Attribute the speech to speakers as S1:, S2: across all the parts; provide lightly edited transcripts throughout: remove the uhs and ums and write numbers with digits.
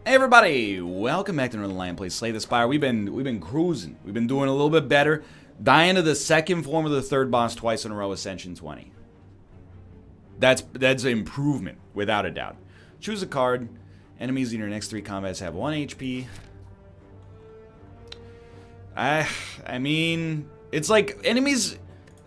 S1: Hey everybody, welcome back to Northernlion Play Slay the Spire. We've been cruising. We've been doing a little bit better. Dying to the second form of the third boss twice in a row, Ascension 20. That's an improvement, without a doubt. Choose a card. Enemies in your next 3 combats have 1 HP. I mean, it's like enemies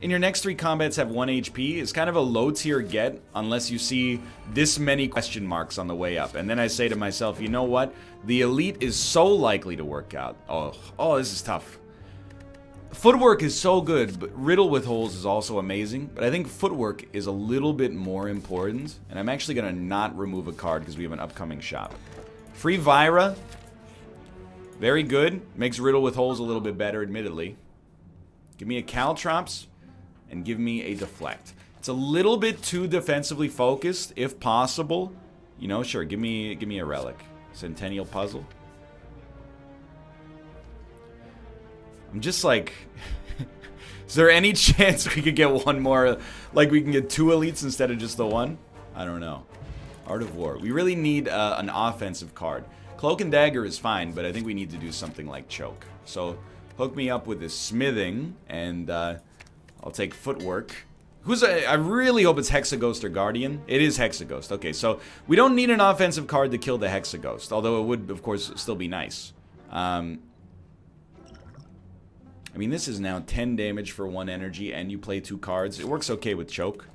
S1: in your next 3 combats have 1 HP. It's kind of a low tier get unless you see this many question marks on the way up. And then I say to myself, you know what? The elite is so likely to work out. Oh, this is tough. Footwork is so good, but riddle with holes is also amazing. But I think footwork is a little bit more important. And I'm actually going to not remove a card because we have an upcoming shop. Free Vira. Very good. Makes riddle with holes a little bit better, admittedly. Give me a Caltrops. And give me a deflect. It's a little bit too defensively focused, if possible. You know, sure, give me a relic. Centennial Puzzle. I'm just like, is there any chance we could get one more? Like we can get 2 elites instead of just the 1? I don't know. Art of War. We really need an offensive card. Cloak and Dagger is fine, but I think we need to do something like Choke. So hook me up with this smithing and. I'll take footwork. I really hope it's Hexaghost or Guardian. It is Hexaghost. Okay, so we don't need an offensive card to kill the Hexaghost, although it would, of course, still be nice. I mean, this is now 10 damage for 1 energy, and you play 2 cards. It works okay with Choke.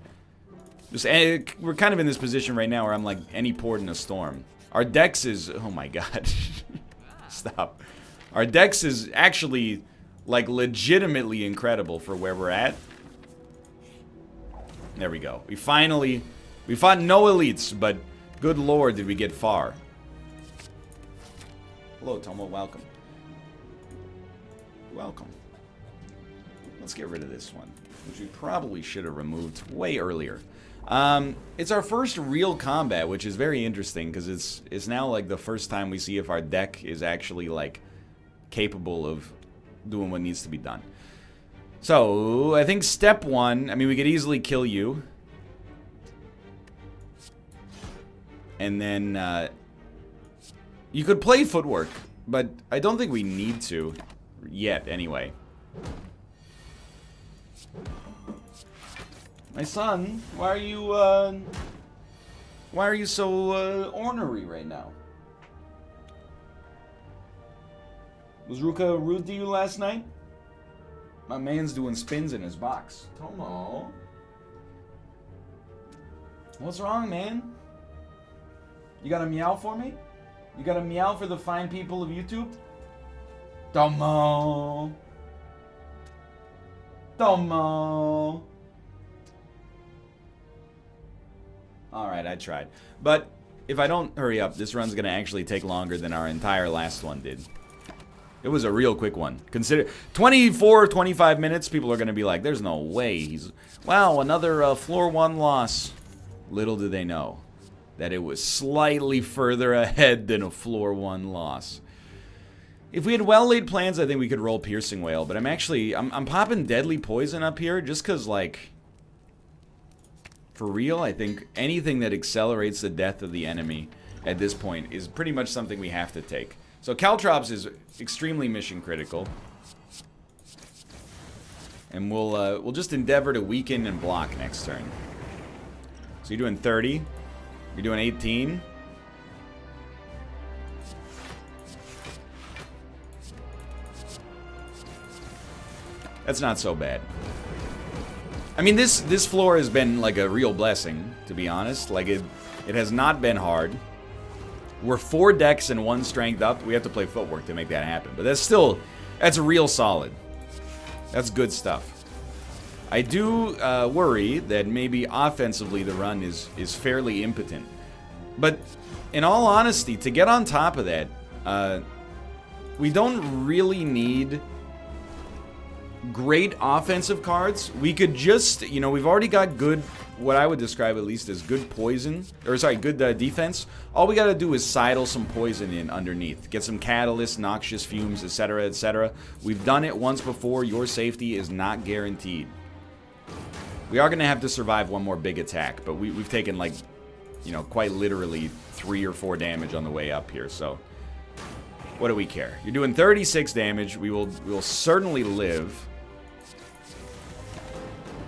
S1: We're kind of in this position right now where I'm like any port in a storm. Our Dex is... Oh my god. Stop. Our Dex is actually... like, legitimately incredible for where we're at. There we go. We fought no elites, but good lord did we get far. Hello, Tomo. Welcome. Welcome. Let's get rid of this one, which we probably should have removed way earlier. It's our first real combat, which is very interesting, because it's now, like, the first time we see if our deck is actually, like, capable of doing what needs to be done. So, I think step 1, I mean, we could easily kill you. And then, you could play footwork, but I don't think we need to yet, anyway. My son, why are you so, ornery right now? Was Ruka rude to you last night? My man's doing spins in his box. Tomo. What's wrong, man? You got a meow for me? You got a meow for the fine people of YouTube? Tomo. Tomo. Alright, I tried. But if I don't hurry up, this run's gonna actually take longer than our entire last one did. It was a real quick one. Consider 24, 25 minutes. People are going to be like, there's no way. Wow, another floor 1 loss. Little do they know that it was slightly further ahead than a floor 1 loss. If we had well-laid plans, I think we could roll Piercing Wail. But I'm popping Deadly Poison up here just because, like, for real, I think anything that accelerates the death of the enemy at this point is pretty much something we have to take. So Caltrops is extremely mission critical, and we'll just endeavor to weaken and block next turn. So you're doing 30, you're doing 18. That's not so bad. I mean, this floor has been like a real blessing, to be honest. Like it has not been hard. We're 4 decks and 1 strength up. We have to play footwork to make that happen. But that's real solid. That's good stuff. I do worry that maybe offensively the run is fairly impotent. But in all honesty, to get on top of that, we don't really need great offensive cards. We could just, you know, we've already got good, what I would describe at least as good poison, or sorry, good defense. All we gotta do is sidle some poison in underneath. Get some catalyst, noxious fumes, etc., etc. We've done it once before. Your safety is not guaranteed. We are gonna have to survive one more big attack, but we've taken like you know, quite literally 3 or 4 damage on the way up here, so what do we care? You're doing 36 damage. We will certainly live,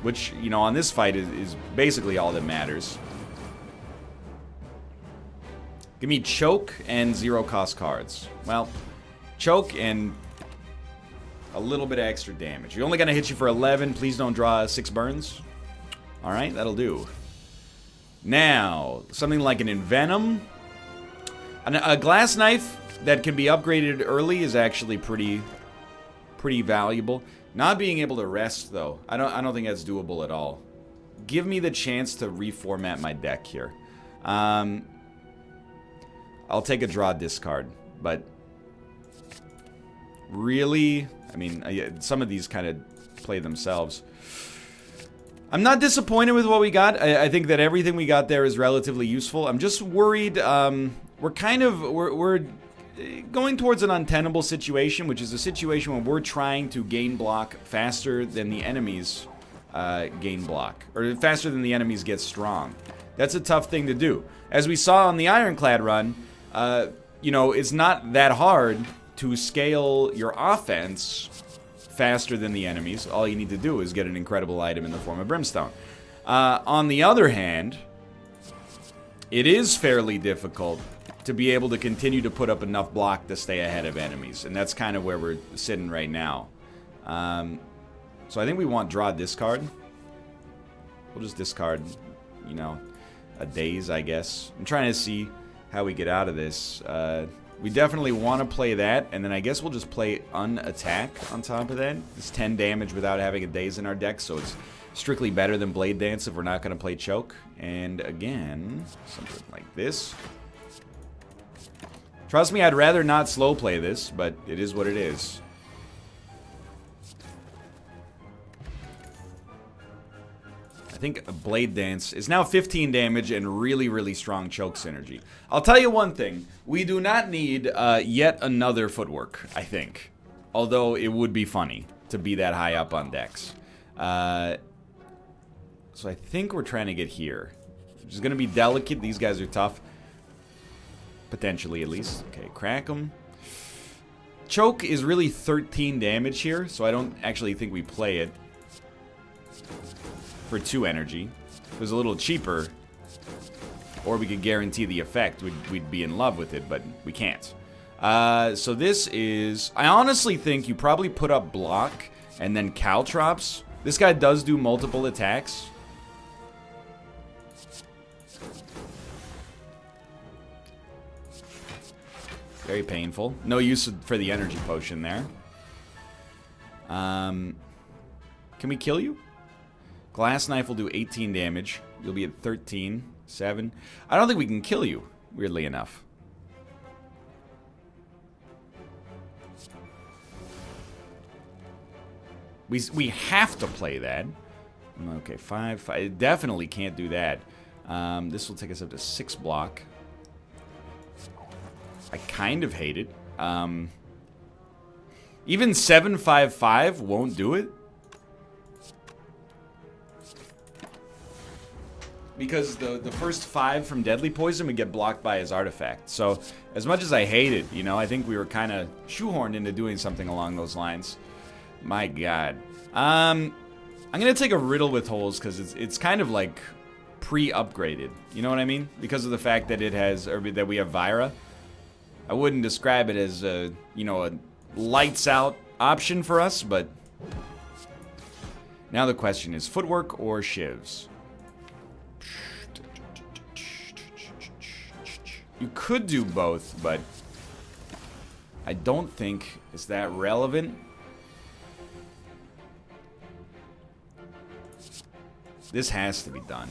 S1: which, you know, on this fight is basically all that matters. Give me choke and 0-cost cards. Well, choke and a little bit of extra damage. You're only gonna hit you for 11. Please don't draw 6 burns. All right, that'll do. Now, something like an Envenom. A glass knife that can be upgraded early is actually pretty valuable. Not being able to rest, though, I don't think that's doable at all. Give me the chance to reformat my deck here. I'll take a draw discard, but really, I mean, some of these kind of play themselves. I'm not disappointed with what we got. I think that everything we got there is relatively useful. I'm just worried. We're going towards an untenable situation, which is a situation where we're trying to gain block faster than the enemies gain block, or faster than the enemies get strong. That's a tough thing to do. As we saw on the Ironclad run, you know, it's not that hard to scale your offense faster than the enemies. All you need to do is get an incredible item in the form of Brimstone. On the other hand, it is fairly difficult to be able to continue to put up enough block to stay ahead of enemies, and that's kind of where we're sitting right now. So I think we want draw discard. We'll just discard, you know, a daze, I guess. I'm trying to see how we get out of this. We definitely want to play that, and then I guess we'll just play unattack on top of that. It's 10 damage without having a daze in our deck, so it's strictly better than Blade Dance if we're not going to play choke. And again, something like this. Trust me, I'd rather not slow play this, but it is what it is. I think a Blade Dance is now 15 damage and really strong choke synergy. I'll tell you one thing. We do not need yet another footwork, I think. Although it would be funny to be that high up on decks. So I think we're trying to get here. Which is going to be delicate. These guys are tough. Potentially, at least. Okay, crack them. Choke is really 13 damage here, so I don't actually think we play it for 2 energy. If it was a little cheaper, or we could guarantee the effect, we'd be in love with it, but we can't. So this is... I honestly think you probably put up block and then Caltrops. This guy does do multiple attacks. Very painful. No use for the energy potion there. Can we kill you? Glass Knife will do 18 damage. You'll be at 13, 7. I don't think we can kill you, weirdly enough. We have to play that. Okay, 5. I definitely can't do that. This will take us up to 6 block. I kind of hate it. Even 7/5/5 won't do it. Because the first 5 from Deadly Poison would get blocked by his artifact. So, as much as I hate it, you know, I think we were kind of shoehorned into doing something along those lines. My god. I'm going to take a Riddle with Holes because it's kind of like pre-upgraded. You know what I mean? Because of the fact that it has, or that we have Vyra. I wouldn't describe it as a, you know, a lights out option for us, but now the question is footwork or shivs? You could do both, but I don't think it's that relevant. This has to be done.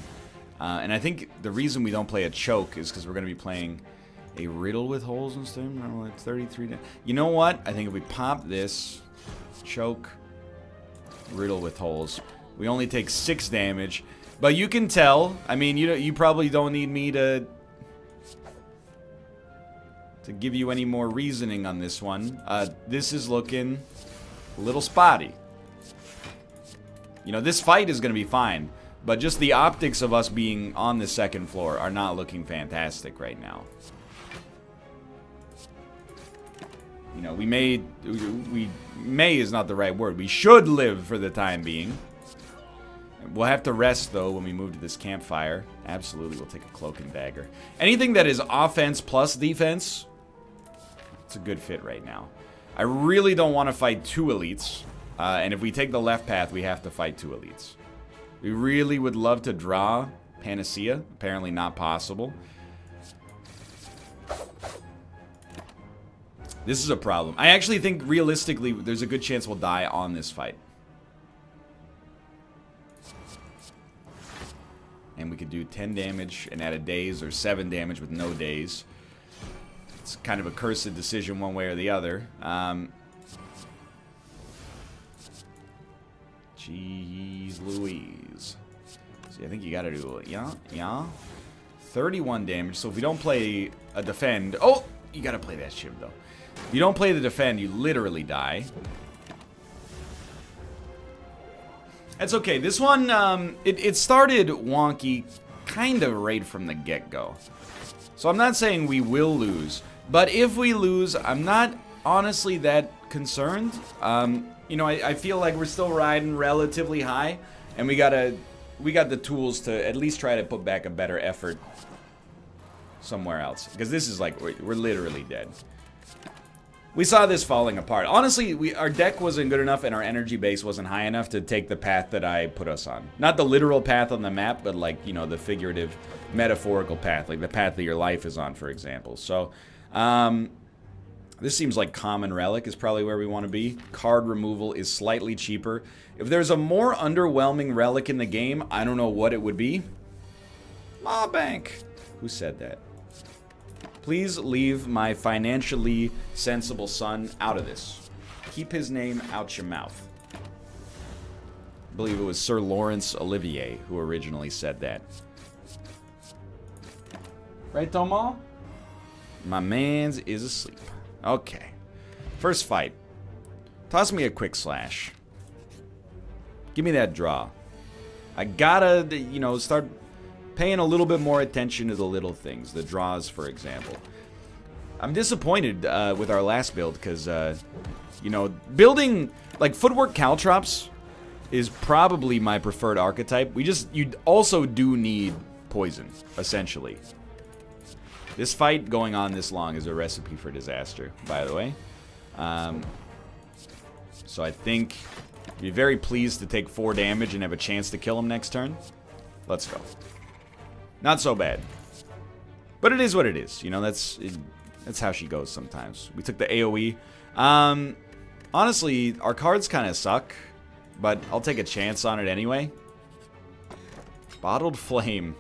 S1: And I think the reason we don't play a choke is because we're going to be playing a Riddle with Holes instead. Remember, like 33. You know what? I think if we pop this, choke, Riddle with Holes, we only take 6 damage. But you can tell. I mean, you probably don't need me to give you any more reasoning on this one. This is looking a little spotty. You know, this fight is going to be fine, But just the optics of us being on the second floor are not looking fantastic right now. You know, we may is not the right word. We should live for the time being. We'll have to rest, though, when we move to this campfire. Absolutely, we'll take a cloak and dagger. Anything that is offense plus defense, it's a good fit right now. I really don't want to fight 2 elites. And if we take the left path, we have to fight 2 elites. We really would love to draw Panacea. Apparently not possible. This is a problem. I actually think, realistically, there's a good chance we'll die on this fight. And we could do 10 damage and add a daze, or 7 damage with no daze. It's kind of a cursed decision one way or the other. Jeez Louise. See, I think you gotta do it. Yeah. 31 damage. So if we don't play a defend... Oh! You gotta play that shiv, though. If you don't play the defend, you literally die. That's okay. This one, it started wonky kind of right from the get-go. So I'm not saying we will lose. But if we lose, I'm not honestly that concerned. You know, I feel like we're still riding relatively high. And we got the tools to at least try to put back a better effort somewhere else. Because this is like, we're literally dead. We saw this falling apart. Honestly, our deck wasn't good enough and our energy base wasn't high enough to take the path that I put us on. Not the literal path on the map, but like, you know, the figurative, metaphorical path. Like the path that your life is on, for example. So, this seems like common relic is probably where we want to be. Card removal is slightly cheaper. If there's a more underwhelming relic in the game, I don't know what it would be. Maw Bank. Who said that? Please leave my financially sensible son out of this. Keep his name out your mouth. I believe it was Sir Lawrence Olivier who originally said that. Right, Thomas? My man's is asleep. Okay. First fight. Toss me a quick slash. Give me that draw. I gotta, you know, start paying a little bit more attention to the little things. The draws, for example. I'm disappointed with our last build because, you know, building, like, footwork caltrops is probably my preferred archetype. You also do need poison, essentially. This fight going on this long is a recipe for disaster, by the way. So I think I'd be very pleased to take 4 damage and have a chance to kill him next turn. Let's go. Not so bad. But it is what it is. You know, that's how she goes sometimes. We took the AoE. Honestly, our cards kind of suck, but I'll take a chance on it anyway. Bottled Flame.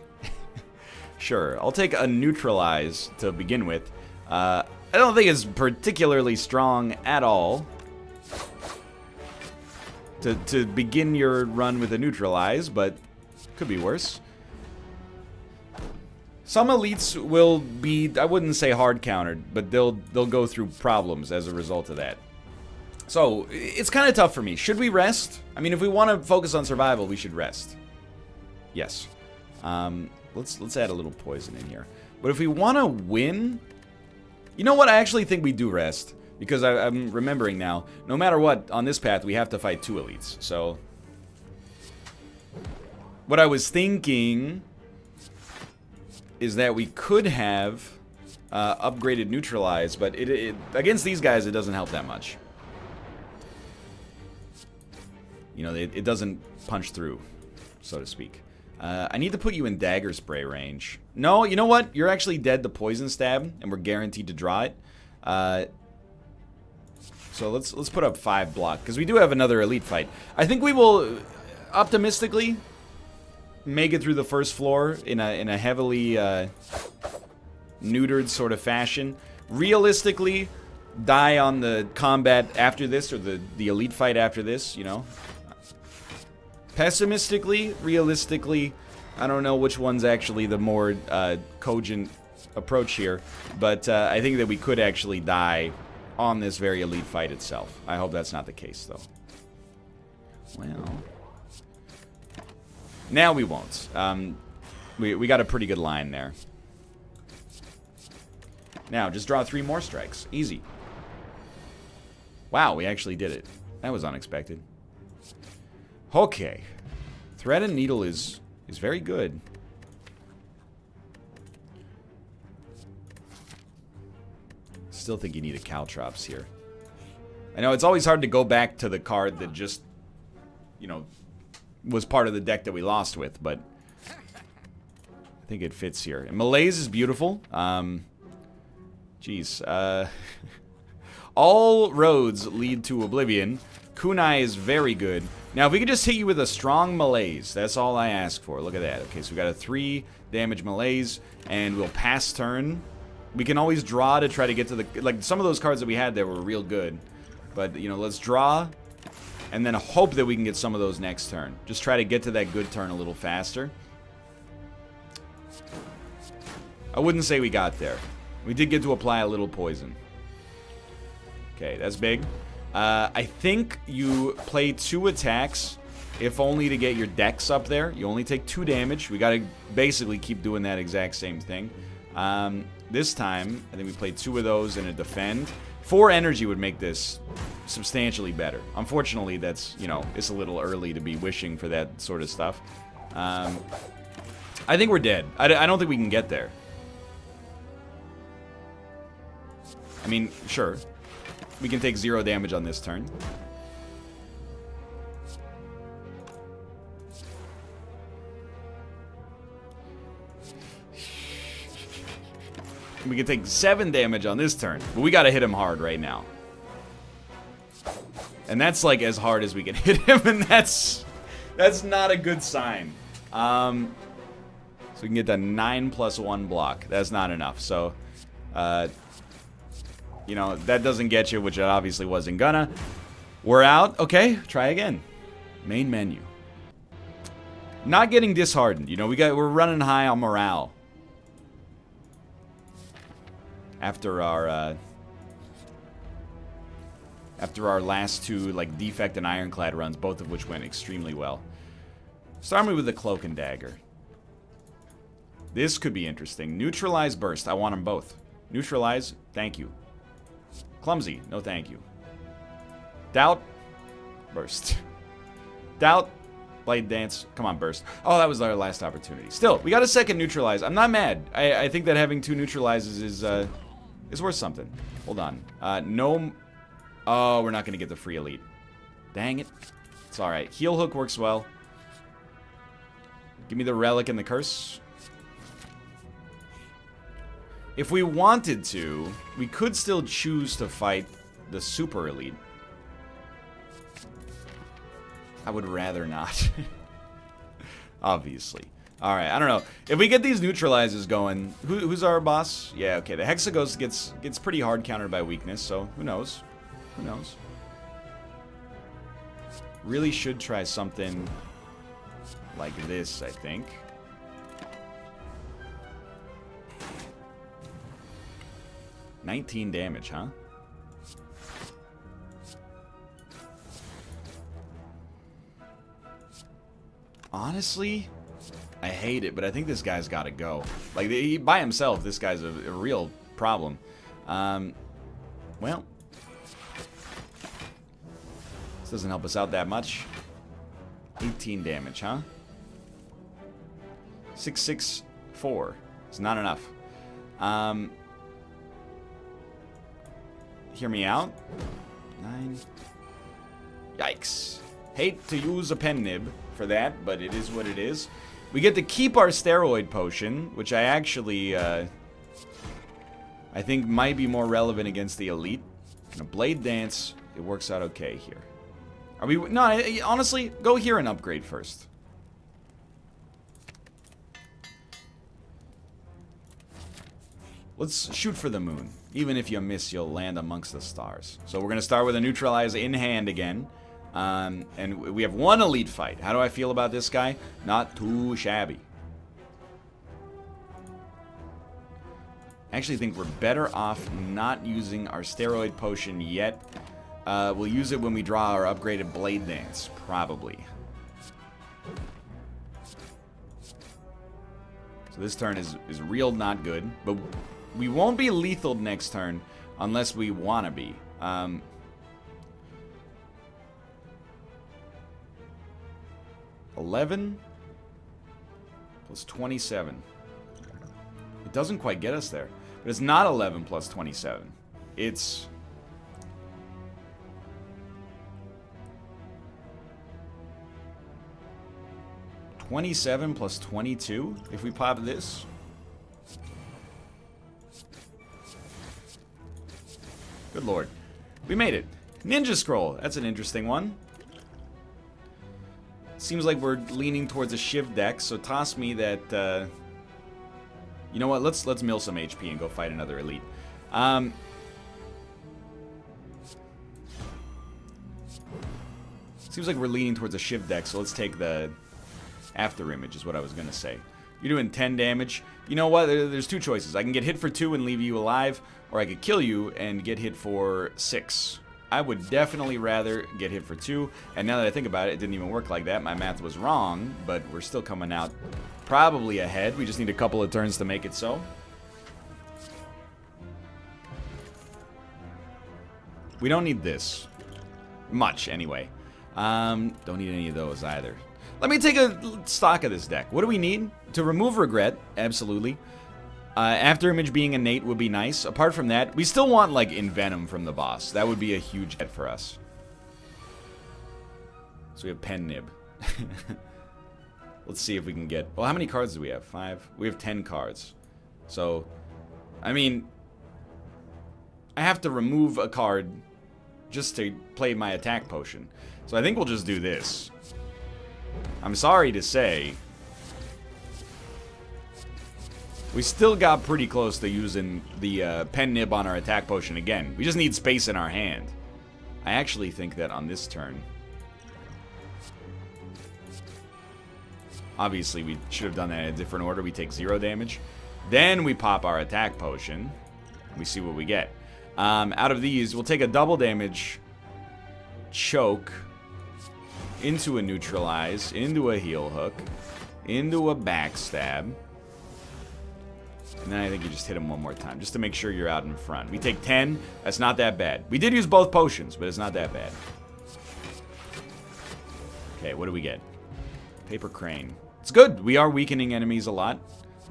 S1: Sure, I'll take a Neutralize to begin with. I don't think it's particularly strong at all to begin your run with a Neutralize, but could be worse. Some elites will be, I wouldn't say hard countered, but they'll go through problems as a result of that. So, it's kind of tough for me. Should we rest? I mean, if we want to focus on survival, we should rest. Yes. Let's add a little poison in here. But if we want to win, you know what? I actually think we do rest. Because I'm remembering now, no matter what, on this path, we have to fight 2 elites. So, what I was thinking is that we could have upgraded Neutralize, but against these guys, it doesn't help that much. You know, it doesn't punch through, so to speak. I need to put you in dagger spray range. No, you know what? You're actually dead to poison stab, and we're guaranteed to draw it. So let's put up 5 block, because we do have another elite fight. I think we will, optimistically, make it through the first floor in a heavily neutered sort of fashion. Realistically, die on the combat after this, or the elite fight after this, you know. Pessimistically, realistically, I don't know which one's actually the more cogent approach here, but I think that we could actually die on this very elite fight itself. I hope that's not the case, though. Well, Now we won't. We got a pretty good line there. Now, just draw 3 more strikes. Easy. Wow, we actually did it. That was unexpected. Okay. Thread and Needle is very good. Still think you need a Caltrops here. I know it's always hard to go back to the card that just, you know, was part of the deck that we lost with, but I think it fits here. And Malaise is beautiful. Jeez. All roads lead to oblivion. Kunai is very good. Now, if we could just hit you with a strong Malaise, that's all I ask for. Look at that. Okay, so we got a 3 damage Malaise, and we'll pass turn. We can always draw to try to get to the... Like, some of those cards that we had there were real good. But, you know, let's draw, and then hope that we can get some of those next turn. Just try to get to that good turn a little faster. I wouldn't say we got there. We did get to apply a little poison. Okay, that's big. I think you play 2 attacks, if only to get your decks up there. You only take 2 damage. We gotta basically keep doing that exact same thing. This time, I think we played 2 of those and a defend. 4 energy would make this substantially better. Unfortunately, that's, you know, it's a little early to be wishing for that sort of stuff. I think we're dead. I don't think we can get there. I mean, sure. We can take 0 damage on this turn. We can take 7 damage on this turn. But we gotta hit him hard right now. And that's like as hard as we can hit him, and that's not a good sign. So we can get that 9+1 block. That's not enough. So, you know, that doesn't get you, which it obviously wasn't gonna. We're out. Okay, try again. Main menu. Not getting disheartened. You know, we're running high on morale. After our last 2 like Defect and Ironclad runs, both of which went extremely well. Start me with the Cloak and Dagger. This could be interesting. Neutralize, Burst. I want them both. Neutralize, thank you. Clumsy, no thank you. Doubt, Burst. Doubt, Blade Dance, come on, Burst. Oh, that was our last opportunity. Still, we got a second Neutralize. I'm not mad. I think that having 2 Neutralizes is worth something. Hold on. No... Oh, we're not going to get the free Elite. Dang it. It's alright. Heal Hook works well. Give me the Relic and the Curse. If we wanted to, we could still choose to fight the Super Elite. I would rather not. Obviously. Alright, I don't know. If we get these neutralizers going, who's our boss? Yeah, okay. The Hexaghost gets pretty hard countered by weakness, so who knows? Who knows? Really should try something like this, I think. $19 damage, huh? Honestly, I hate it, but I think this guy's got to go. Like, by himself, this guy's a real problem. Well, this doesn't help us out that much. 18 damage, huh? 664. It's not enough. Hear me out. 9. Yikes. Hate to use a pen nib for that, but it is what it is. We get to keep our steroid potion, which I actually, I think might be more relevant against the elite. And a Blade Dance, it works out okay here. Are we, no, honestly, go here and upgrade first. Let's shoot for the moon. Even if you miss, you'll land amongst the stars. So we're going to start with a Neutralize in hand again. And we have 1 elite fight. How do I feel about this guy? Not too shabby. I actually think we're better off not using our steroid potion yet. We'll use it when we draw our upgraded Blade Dance, probably. So this turn is real not good. But we won't be lethal next turn unless we want to be. 11 plus 27. It doesn't quite get us there. But it's not 11 plus 27. It's... $27 plus 22 if we pop this. Good lord. We made it. Ninja Scroll. That's an interesting one. Seems like we're leaning towards a Shiv deck, so toss me that... you know what? Let's mill some HP and go fight another elite. Seems like we're leaning towards a Shiv deck, so let's take the... After Image is what I was going to say. You're doing 10 damage. You know what? There's two choices. I can get hit for 2 and leave you alive, or I could kill you and get hit for 6. I would definitely rather get hit for 2. And now that I think about it, it didn't even work like that. My math was wrong, but we're still coming out probably ahead. We just need a couple of turns to make it so. We don't need this. Much, anyway. Don't need any of those either. Let me take a stock of this deck. What do we need? To remove regret, absolutely. After Image being innate would be nice. Apart from that, we still want, like, Envenom from the boss. That would be a huge hit for us. So we have Pen Nib. Let's see if we can get... Well, how many cards do we have? 5? We have 10 cards. So, I mean... I have to remove a card just to play my attack potion. So I think we'll just do this. I'm sorry to say, we still got pretty close to using the Pen Nib on our attack potion again. We just need space in our hand. I actually think that on this turn, obviously we should have done that in a different order. We take 0 damage. Then we pop our attack potion. We see what we get. Out of these, we'll take a double damage choke into a neutralize, into a heel hook, into a backstab. And then I think you just hit him one more time, just to make sure you're out in front. We take 10. That's not that bad. We did use both potions, but it's not that bad. Okay, what do we get? Paper Crane. It's good. We are weakening enemies a lot.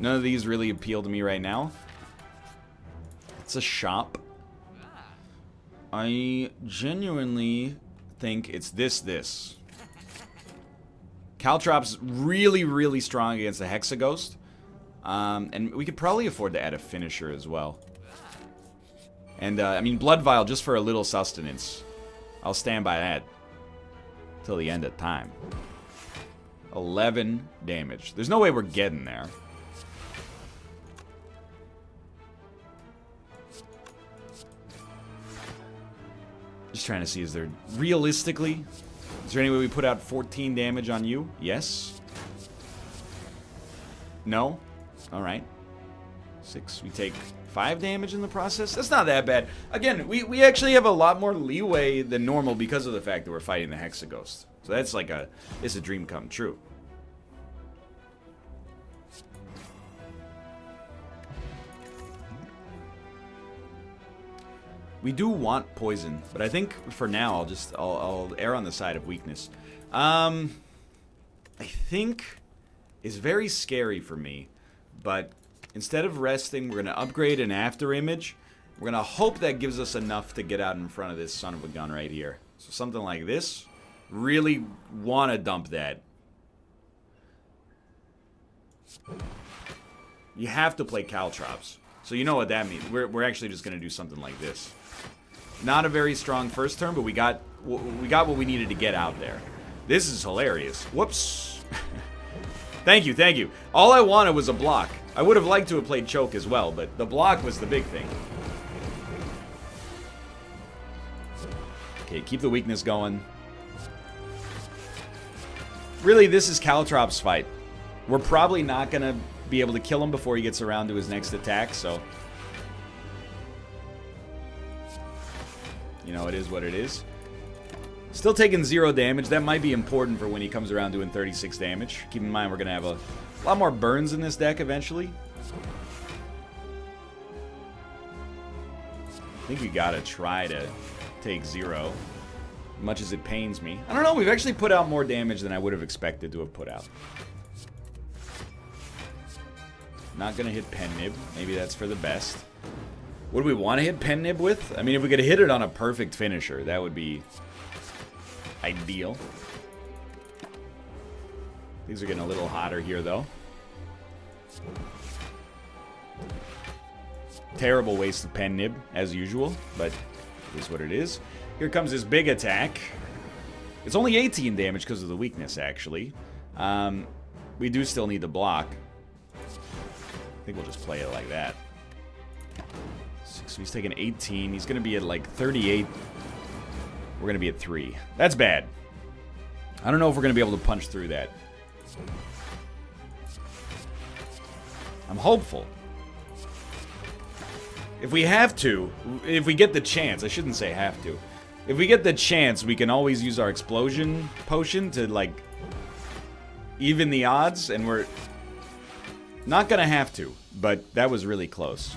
S1: None of these really appeal to me right now. It's a shop. I genuinely think it's this. Caltrop's really, really strong against the Hexaghost. And we could probably afford to add a finisher as well. And, I mean, Blood Vial just for a little sustenance. I'll stand by that till the end of time. 11 damage. There's no way we're getting there. Just trying to see, is there realistically... Is there any way we put out 14 damage on you? Yes. No? Alright. 6. We take 5 damage in the process? That's not that bad. Again, we actually have a lot more leeway than normal because of the fact that we're fighting the Hexaghost. So that's like it's a dream come true. We do want poison, but I think for now I'll err on the side of weakness. I think it's very scary for me, but instead of resting, we're gonna upgrade an after image. We're gonna hope that gives us enough to get out in front of this son of a gun right here. So something like this. Really want to dump that. You have to play Caltrops. So you know what that means. We're actually just gonna do something like this. Not a very strong first turn, but we got what we needed to get out there. This is hilarious. Whoops. Thank you. All I wanted was a block. I would have liked to have played choke as well, but the block was the big thing. Okay, keep the weakness going. Really, this is Caltrop's fight. We're probably not going to be able to kill him before he gets around to his next attack, so... You know, it is what it is. Still taking 0 damage. That might be important for when he comes around doing 36 damage. Keep in mind we're going to have a lot more burns in this deck eventually. I think we got to try to take 0. Much as it pains me. I don't know, we've actually put out more damage than I would have expected to have put out. Not going to hit Pen Nib. Maybe that's for the best. What do we want to hit Pen Nib with? I mean, if we could hit it on a perfect finisher, that would be ideal. Things are getting a little hotter here, though. Terrible waste of Pen Nib, as usual, but it is what it is. Here comes his big attack. It's only 18 damage because of the weakness, actually. We do still need to block. I think we'll just play it like that. So he's taking 18. He's going to be at like 38. We're going to be at 3. That's bad. I don't know if we're going to be able to punch through that. I'm hopeful. If we have to, if we get the chance, I shouldn't say have to. If we get the chance, we can always use our explosion potion to, like, even the odds, and we're not gonna have to, but that was really close.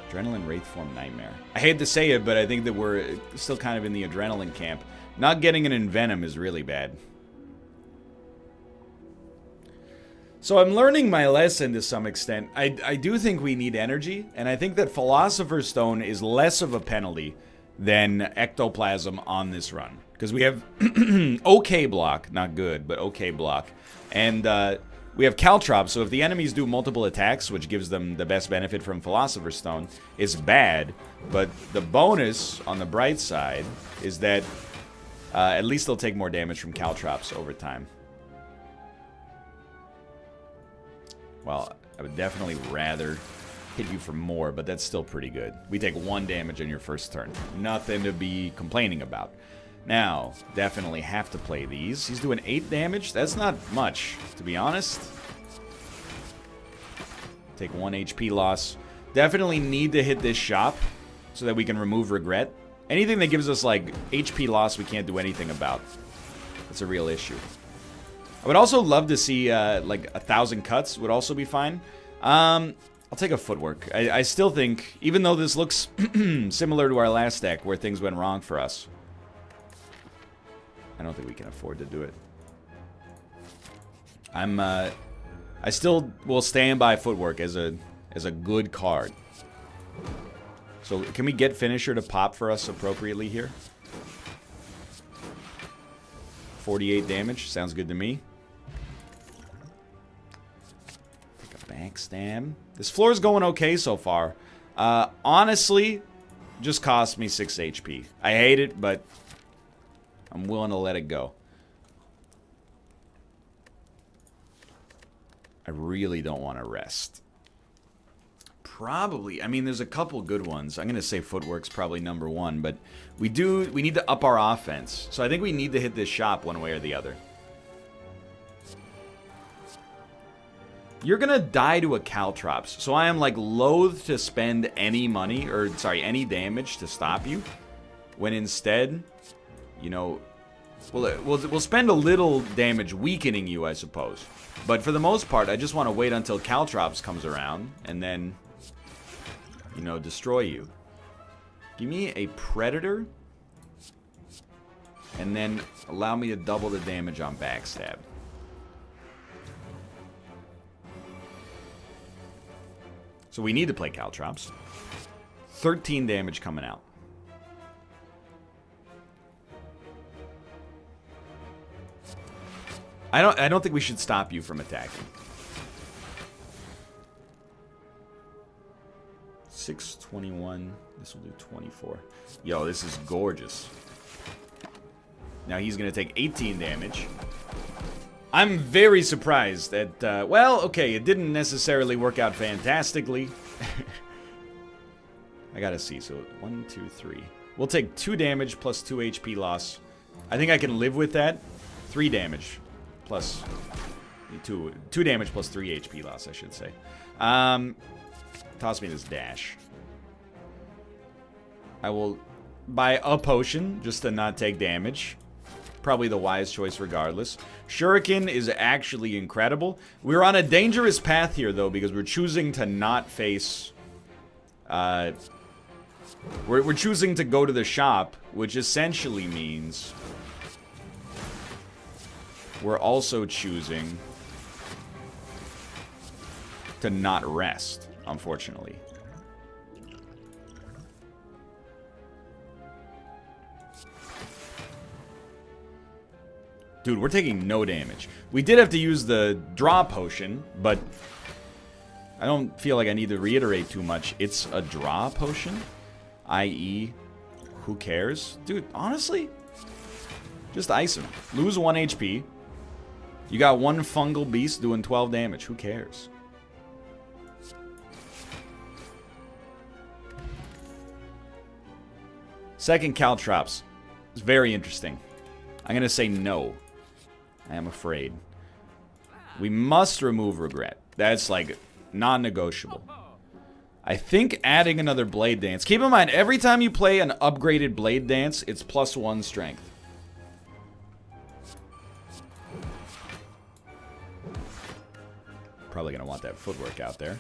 S1: Adrenaline Wraithform Nightmare. I hate to say it, but I think that we're still kind of in the adrenaline camp. Not getting an Envenom is really bad. So I'm learning my lesson to some extent. I do think we need energy, and I think that Philosopher's Stone is less of a penalty than Ectoplasm on this run. Because we have okay block, not good, but okay block. And we have Caltrops, so if the enemies do multiple attacks, which gives them the best benefit from Philosopher's Stone, it's bad. But the bonus, on the bright side, is that at least they'll take more damage from Caltrops over time. Well, I would definitely rather hit you for more, but that's still pretty good. We take 1 damage on your first turn. Nothing to be complaining about. Now, definitely have to play these. He's doing 8 damage. That's not much, to be honest. Take 1 HP loss. Definitely need to hit this shop so that we can remove regret. Anything that gives us, like, HP loss we can't do anything about. That's a real issue. I would also love to see, like, 1,000 cuts would also be fine. I'll take a footwork. I still think, even though this looks similar to our last deck where things went wrong for us, I don't think we can afford to do it. I still will stand by footwork as a good card. So can we get finisher to pop for us appropriately here? 48 damage, sounds good to me. Backstab. This floor is going okay so far. Honestly, just cost me 6 HP. I hate it, but I'm willing to let it go. I really don't want to rest. Probably. I mean, there's a couple good ones. I'm going to say footwork's probably number 1, but we need to up our offense. So I think we need to hit this shop one way or the other. You're gonna die to a Caltrops, so I am like loath to spend any money, or sorry, any damage to stop you. When instead, you know, we'll spend a little damage weakening you, I suppose. But for the most part, I just want to wait until Caltrops comes around and then, you know, destroy you. Give me a Predator, and then allow me to double the damage on Backstab. So we need to play Caltrops. 13 damage coming out. I don't think we should stop you from attacking. 621. This will do 24. Yo, this is gorgeous. Now he's going to take 18 damage. I'm very surprised that, well, okay, it didn't necessarily work out fantastically. I gotta see, so 1, 2, 3. We'll take 2 damage plus 2 HP loss. I think I can live with that. 3 damage plus 2 damage plus 3 HP loss, I should say. Toss me this dash. I will buy a potion just to not take damage. Probably the wise choice regardless. Shuriken is actually incredible. We're on a dangerous path here, though, because we're choosing to not face... We're choosing to go to the shop, which essentially means... we're also choosing to not rest, unfortunately. Dude, we're taking no damage. We did have to use the draw potion, but I don't feel like I need to reiterate too much. It's a draw potion, i.e., who cares? Dude, honestly, just ice him. Lose 1 HP. You got one fungal beast doing 12 damage. Who cares? Second Caltrops. It's very interesting. I'm going to say no. I am afraid. We must remove regret. That's like non-negotiable. I think adding another Blade Dance. Keep in mind, every time you play an upgraded Blade Dance, it's +1 strength. Probably going to want that footwork out there.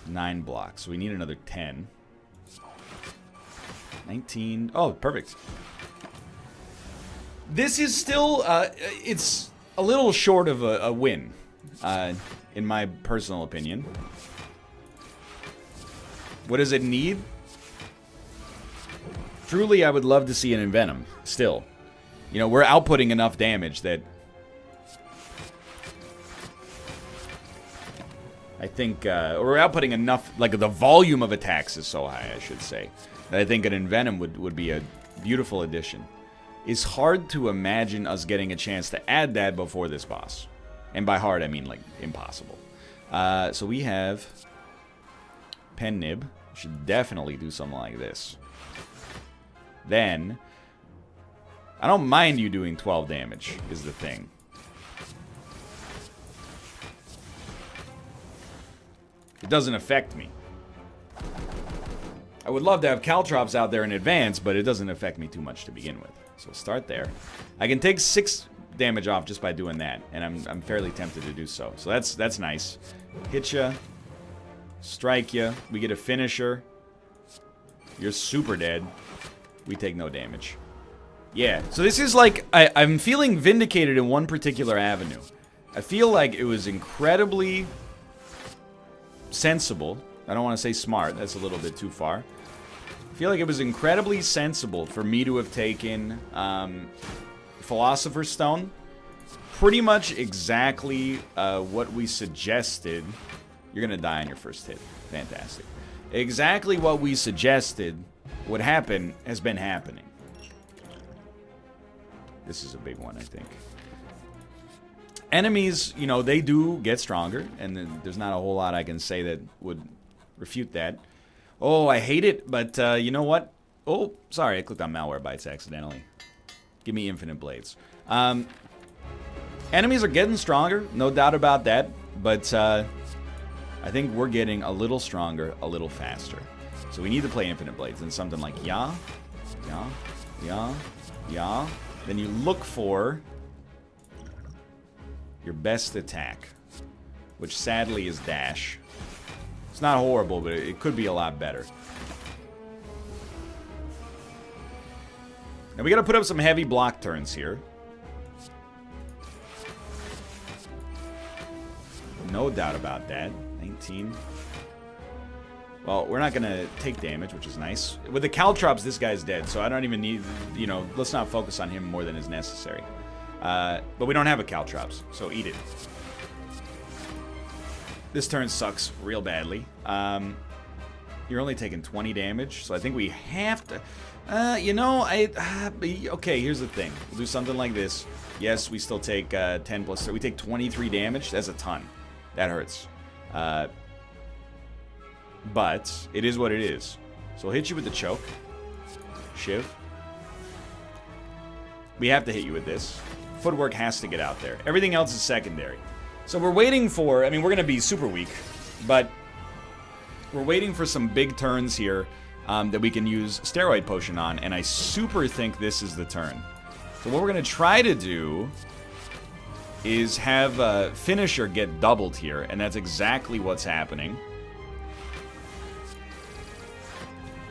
S1: Nine blocks. So we need another 10. 19. Oh, perfect. This is still, it's a little short of a win, in my personal opinion. What does it need? Truly, I would love to see an Envenom, still. You know, we're outputting enough damage that I think, or we're outputting enough, like the volume of attacks is so high, I should say, that I think an Envenom would be a beautiful addition. It's hard to imagine us getting a chance to add that before this boss. And by hard, I mean, like, impossible. So we have Pen Nib. We should definitely do something like this. Then, I don't mind you doing 12 damage, is the thing. It doesn't affect me. I would love to have Caltrops out there in advance, but it doesn't affect me too much to begin with. So we'll start there. I can take 6 damage off just by doing that, and I'm fairly tempted to do so. So that's nice. Hit ya. Strike ya. We get a finisher. You're super dead. We take no damage. Yeah, so this is like, I'm feeling vindicated in one particular avenue. I feel like it was incredibly sensible. I don't want to say smart, that's a little bit too far. I feel like it was incredibly sensible for me to have taken Philosopher's Stone. Pretty much exactly what we suggested. You're going to die on your first hit. Fantastic. Exactly what we suggested would happen has been happening. This is a big one, I think. Enemies, you know, they do get stronger, and there's not a whole lot I can say that would refute that. Oh, I hate it, but you know what? Oh, sorry, I clicked on Malware Bytes accidentally. Give me infinite blades. Enemies are getting stronger, no doubt about that, but I think we're getting a little stronger, a little faster. So we need to play infinite blades, and something like ya, ya, ya, ya. Then you look for your best attack, which sadly is dash. It's not horrible, but it could be a lot better. Now we gotta put up some heavy block turns here. No doubt about that. 19. Well, we're not gonna take damage, which is nice. With the Caltrops, this guy's dead, so I don't even need, you know, let's not focus on him more than is necessary. But we don't have a Caltrops, so eat it. This turn sucks real badly. You're only taking 20 damage, so I think we have to... you know, okay, here's the thing. We'll do something like this. Yes, we still take 10 plus 3. We take 23 damage. That's a ton. That hurts. But it is what it is. So we'll hit you with the choke. Shiv. We have to hit you with this. Footwork has to get out there. Everything else is secondary. So we're waiting for... I mean, we're going to be super weak. But we're waiting for some big turns here that we can use Steroid Potion on, and I super think this is the turn. So what we're going to try to do is have Finisher get doubled here, and that's exactly what's happening.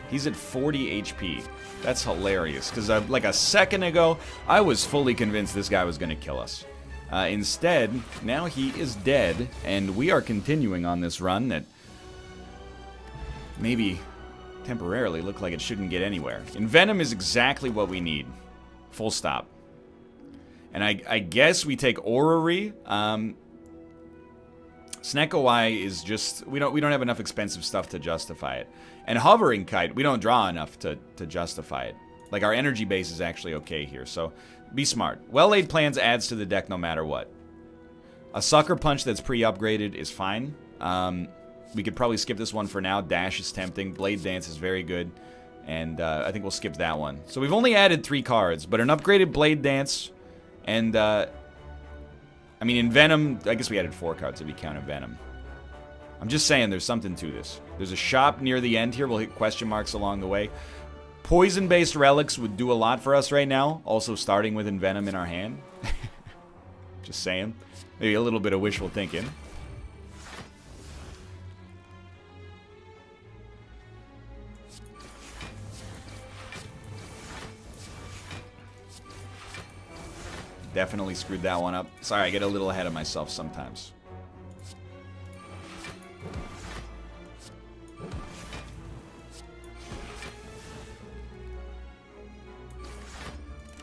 S1: He's at 40 HP. That's hilarious, because like a second ago, I was fully convinced this guy was going to kill us. Instead, now he is dead, and we are continuing on this run that maybe temporarily looked like it shouldn't get anywhere. Envenom is exactly what we need. Full stop. And I guess we take Orrery. Snekowai is just... We don't have enough expensive stuff to justify it. And Hovering Kite, we don't draw enough to justify it. Like, our energy base is actually okay here, so be smart. Well-laid plans adds to the deck no matter what. A Sucker Punch that's pre-upgraded is fine. We could probably skip this one for now. Dash is tempting. Blade Dance is very good. And I think we'll skip that one. So we've only added 3 cards, but an upgraded Blade Dance and... I mean, in Venom, I guess we added 4 cards if you count Venom. I'm just saying there's something to this. There's a shop near the end here. We'll hit question marks along the way. Poison-based relics would do a lot for us right now. Also starting with Envenom in our hand. Just saying. Maybe a little bit of wishful thinking. Definitely screwed that one up. Sorry, I get a little ahead of myself sometimes.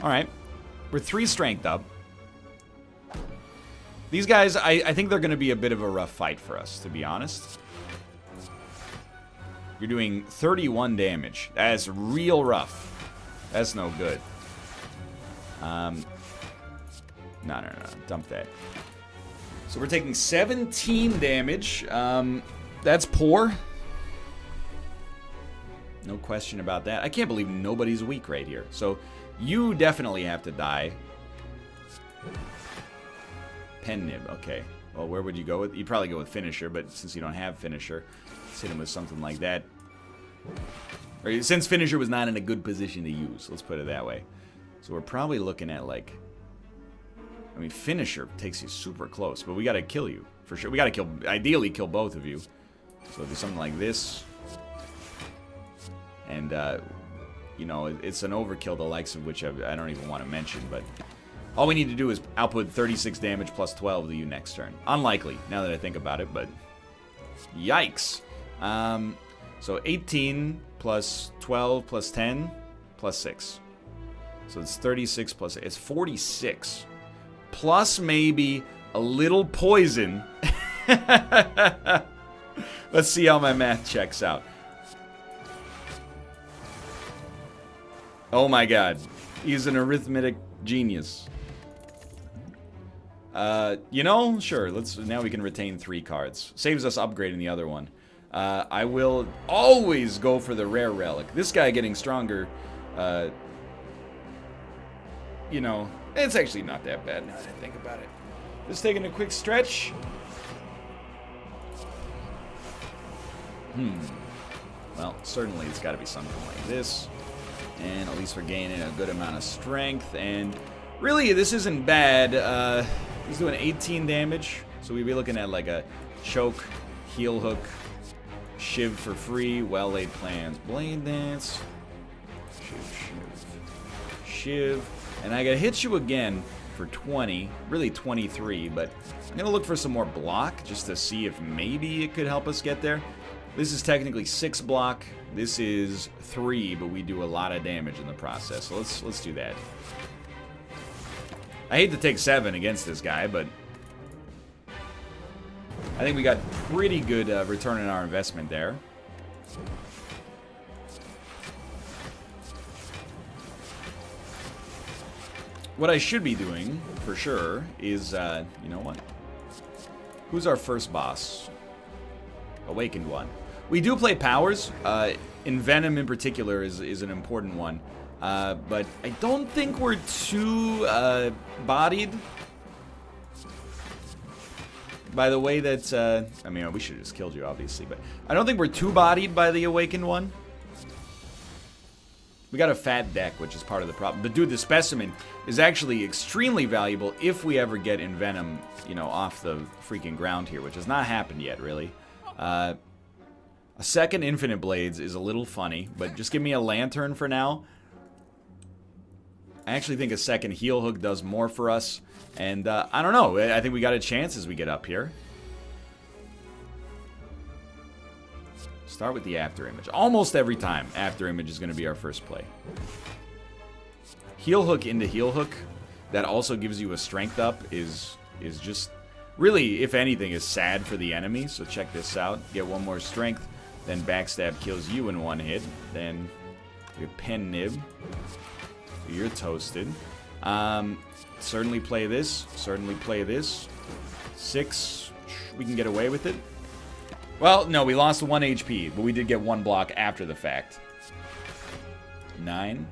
S1: Alright. We're 3 strength up. These guys, I think they're going to be a bit of a rough fight for us, to be honest. You're doing 31 damage. That's real rough. That's no good. No. Dump that. So we're taking 17 damage. That's poor. No question about that. I can't believe nobody's weak right here. So you definitely have to die. Pen Nib, okay. Well, where would you go with? You'd probably go with Finisher, but since you don't have Finisher, let's hit him with something like that. Or since Finisher was not in a good position to use, let's put it that way. So we're probably looking at like... I mean, Finisher takes you super close, but we gotta kill you, for sure. We gotta kill, ideally kill both of you. So do something like this. And, you know, it's an overkill, the likes of which I don't even want to mention, but... All we need to do is output 36 damage plus 12 to you next turn. Unlikely, now that I think about it, but... Yikes. So 18 plus 12 plus 10 plus 6. So it's 36 plus... It's 46. Plus maybe a little poison. Let's see how my math checks out. Oh my god. He's an arithmetic genius. You know, sure, now we can retain 3 cards. Saves us upgrading the other one. I will always go for the rare relic. This guy getting stronger, you know, it's actually not that bad now that I think about it. Just taking a quick stretch. Well, certainly it's got to be something like this. And at least we're gaining a good amount of strength. And really, this isn't bad. He's doing 18 damage. So we'd be looking at like a choke, heel hook, shiv for free, well-laid plans, blade dance, shiv. And I gotta hit you again for 20, really 23, but I'm gonna look for some more block just to see if maybe it could help us get there. This is technically 6 block. This is 3, but we do a lot of damage in the process. So let's do that. I hate to take 7 against this guy, but I think we got pretty good return on our investment there. What I should be doing, for sure, is, you know what? Who's our first boss? Awakened one. We do play powers. Envenom in particular is an important one. But I don't think we're too bodied by the way that, I mean, we should have just killed you, obviously, but I don't think we're too bodied by the Awakened one. We got a fat deck, which is part of the problem. But dude, the Specimen is actually extremely valuable if we ever get Envenom, you know, off the freaking ground here, which has not happened yet, really. A second Infinite Blades is a little funny, but just give me a Lantern for now. I actually think a second Heal Hook does more for us. And, I don't know. I think we got a chance as we get up here. Start with the After Image. Almost every time, After Image is going to be our first play. Heal Hook into Heal Hook, that also gives you a strength up, is just, really, if anything, is sad for the enemy. So check this out. Get one more strength, then Backstab kills you in one hit. Then your Pen Nib. You're toasted. Certainly play this. Certainly play this. 6. We can get away with it. Well, no, we lost 1 HP, but we did get 1 block after the fact. 9.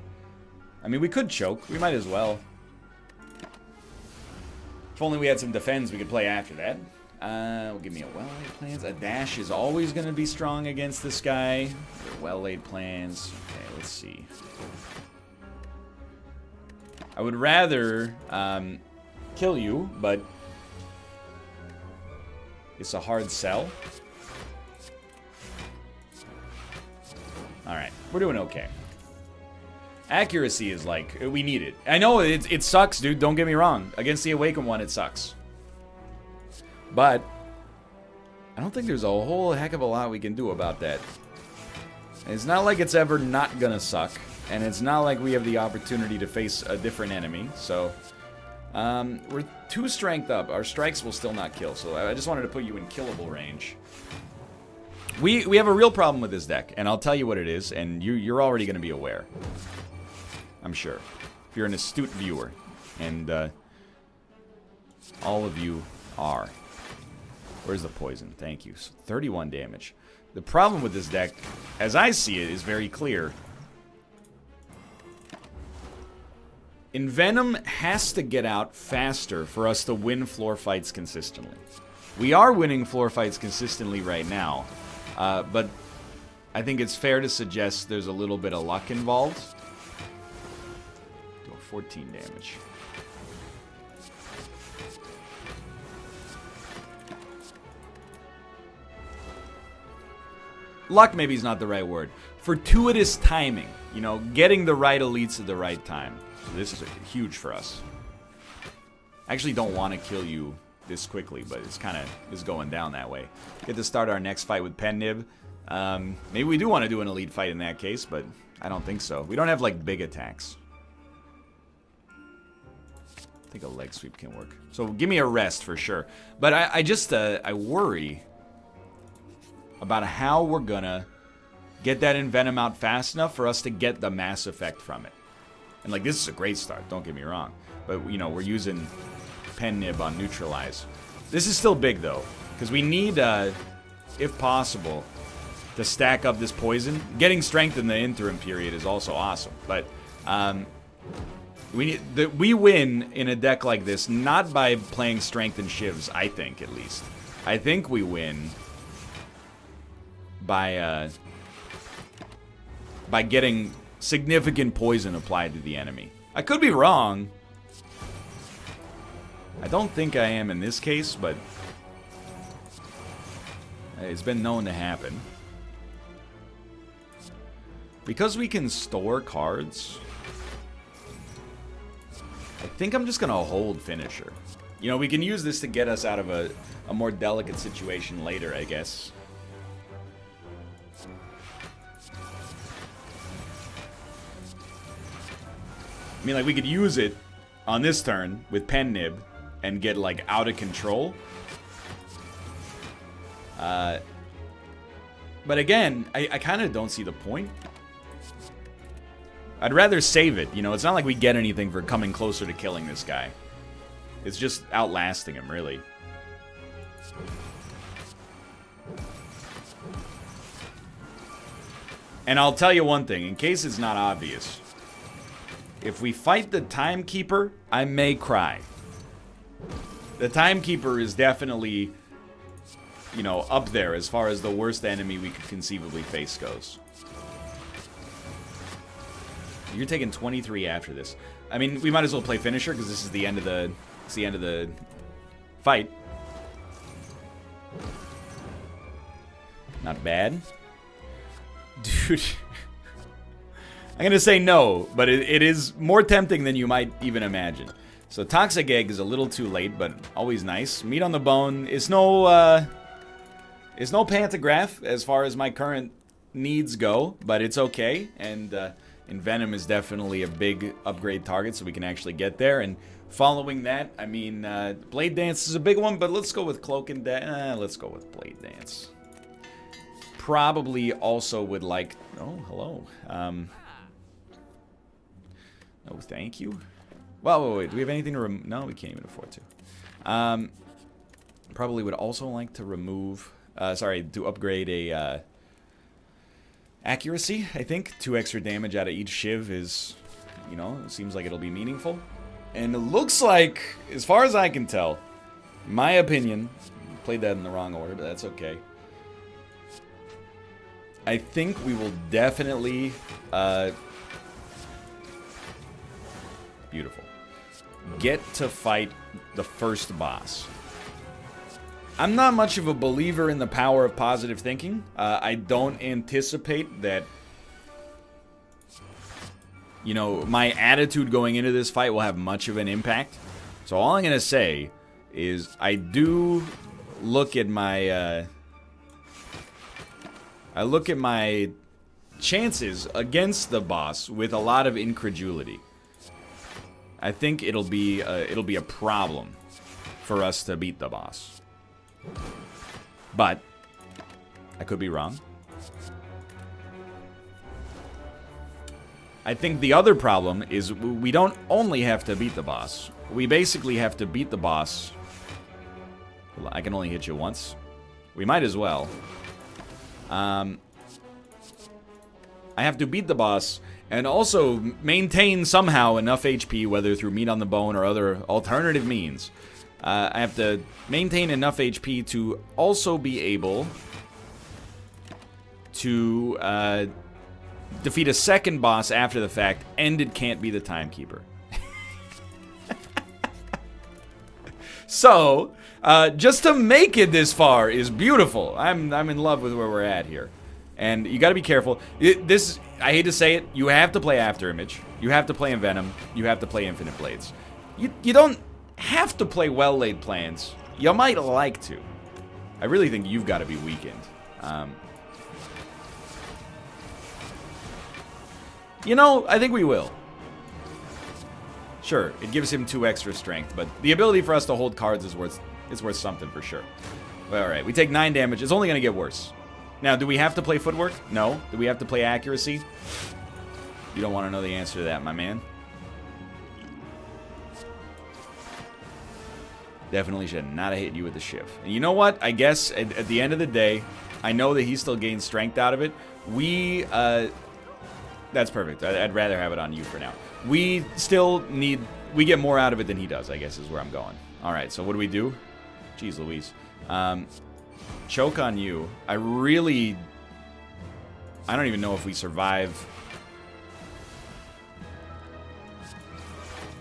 S1: I mean, we could choke. We might as well. If only we had some defense, we could play after that. Give me a well-laid plans. A dash is always going to be strong against this guy. Well-laid plans. Okay, let's see. I would rather kill you, but it's a hard sell. Alright, we're doing okay. Accuracy is like, we need it. I know it sucks, dude, don't get me wrong. Against the Awakened one, it sucks. But I don't think there's a whole heck of a lot we can do about that. It's not like it's ever not gonna suck. And it's not like we have the opportunity to face a different enemy. So, we're 2 strength up. Our strikes will still not kill. So I just wanted to put you in killable range. We have a real problem with this deck. And I'll tell you what it is. And you're already going to be aware. I'm sure. If you're an astute viewer. And all of you are. Where's the poison? Thank you. So 31 damage. The problem with this deck, as I see it, is very clear. Envenom has to get out faster for us to win floor fights consistently. We are winning floor fights consistently right now, but I think it's fair to suggest there's a little bit of luck involved. Do a 14 damage. Luck maybe is not the right word. Fortuitous timing. You know, getting the right elites at the right time. So this is huge for us. I actually don't want to kill you this quickly, but it's kind of is going down that way. Get to start our next fight with Pen Nib. Maybe we do want to do an elite fight in that case, but I don't think so. We don't have, like, big attacks. I think a leg sweep can work. So give me a rest for sure. But I just, I worry about how we're gonna get that Envenom out fast enough for us to get the mass effect from it. And, like, this is a great start, don't get me wrong. But, you know, we're using Pen Nib on Neutralize. This is still big, though. Because we need, if possible, to stack up this poison. Getting strength in the interim period is also awesome. But, we win in a deck like this, not by playing strength and shivs, I think, at least. I think we win by getting significant poison applied to the enemy. I could be wrong. I don't think I am in this case, but it's been known to happen. Because we can store cards, I think I'm just going to hold Finisher. You know, we can use this to get us out of a more delicate situation later, I guess. I mean, like, we could use it on this turn with Pen Nib and get, like, out of control. But again, I kind of don't see the point. I'd rather save it. You know, it's not like we get anything for coming closer to killing this guy. It's just outlasting him, really. And I'll tell you one thing, in case it's not obvious. If we fight the Timekeeper, I may cry. The Timekeeper is definitely you know, up there as far as the worst enemy we could conceivably face goes. You're taking 23 after this. I mean, we might as well play finisher because this is the end of the fight. Not bad. Dude. I'm going to say no, but it is more tempting than you might even imagine. So Toxic Egg is a little too late, but always nice. Meat on the Bone is no pantograph as far as my current needs go, but it's okay. And Venom is definitely a big upgrade target, so we can actually get there. And following that, I mean, Blade Dance is a big one, but let's go with Cloak and Dance. Let's go with Blade Dance. Probably also would like... Oh, hello. No, thank you. Well, wait, do we have anything to remove? No, we can't even afford to. Probably would also like to remove... to upgrade a... accuracy, I think. 2 extra damage out of each shiv is, you know, it seems like it'll be meaningful. And it looks like, as far as I can tell, my opinion, played that in the wrong order, but that's okay. I think we will definitely, beautiful, get to fight the first boss. I'm not much of a believer in the power of positive thinking. I don't anticipate that, you know, my attitude going into this fight will have much of an impact. So all I'm going to say is I do look at my, chances against the boss with a lot of incredulity. I think it'll be a problem for us to beat the boss. But I could be wrong. I think the other problem is we don't only have to beat the boss. We basically have to beat the boss. I can only hit you once. We might as well. I have to beat the boss and also maintain somehow enough HP, whether through meat on the bone or other alternative means. I have to maintain enough HP to also be able to defeat a second boss after the fact, and it can't be the Timekeeper. So, just to make it this far is beautiful. I'm in love with where we're at here. And you gotta be careful. I hate to say it, you have to play Afterimage. You have to play Envenom. You have to play Infinite Blades. You don't have to play well-laid plans. You might like to. I really think you've got to be weakened. You know, I think we will. Sure, it gives him 2 extra strength, but the ability for us to hold cards is worth something for sure. All right, we take 9 damage. It's only going to get worse. Now, do we have to play footwork? No. Do we have to play accuracy? You don't want to know the answer to that, my man. Definitely should not have hit you with the shiv. And you know what? I guess at the end of the day, I know that he still gains strength out of it. That's perfect. I'd rather have it on you for now. We get more out of it than he does, I guess is where I'm going. All right, so what do we do? Jeez Louise. Choke on you. I don't even know if we survive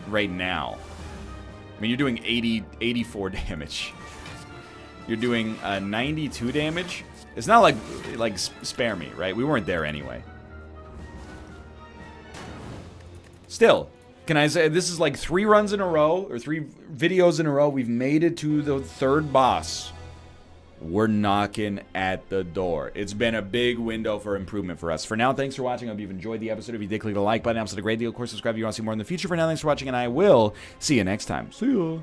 S1: right now. I mean, you're doing 84 damage. You're doing 92 damage. It's not like spare me, right? We weren't there anyway. Still, can I say this is like 3 runs in a row, or 3 videos in a row, we've made it to the 3rd boss. We're knocking at the door. It's been a big window for improvement for us. For now, thanks for watching. I hope you've enjoyed the episode. If you did, click the like button. It helps a great deal. Of course, subscribe if you want to see more in the future. For now, thanks for watching, and I will see you next time. See ya.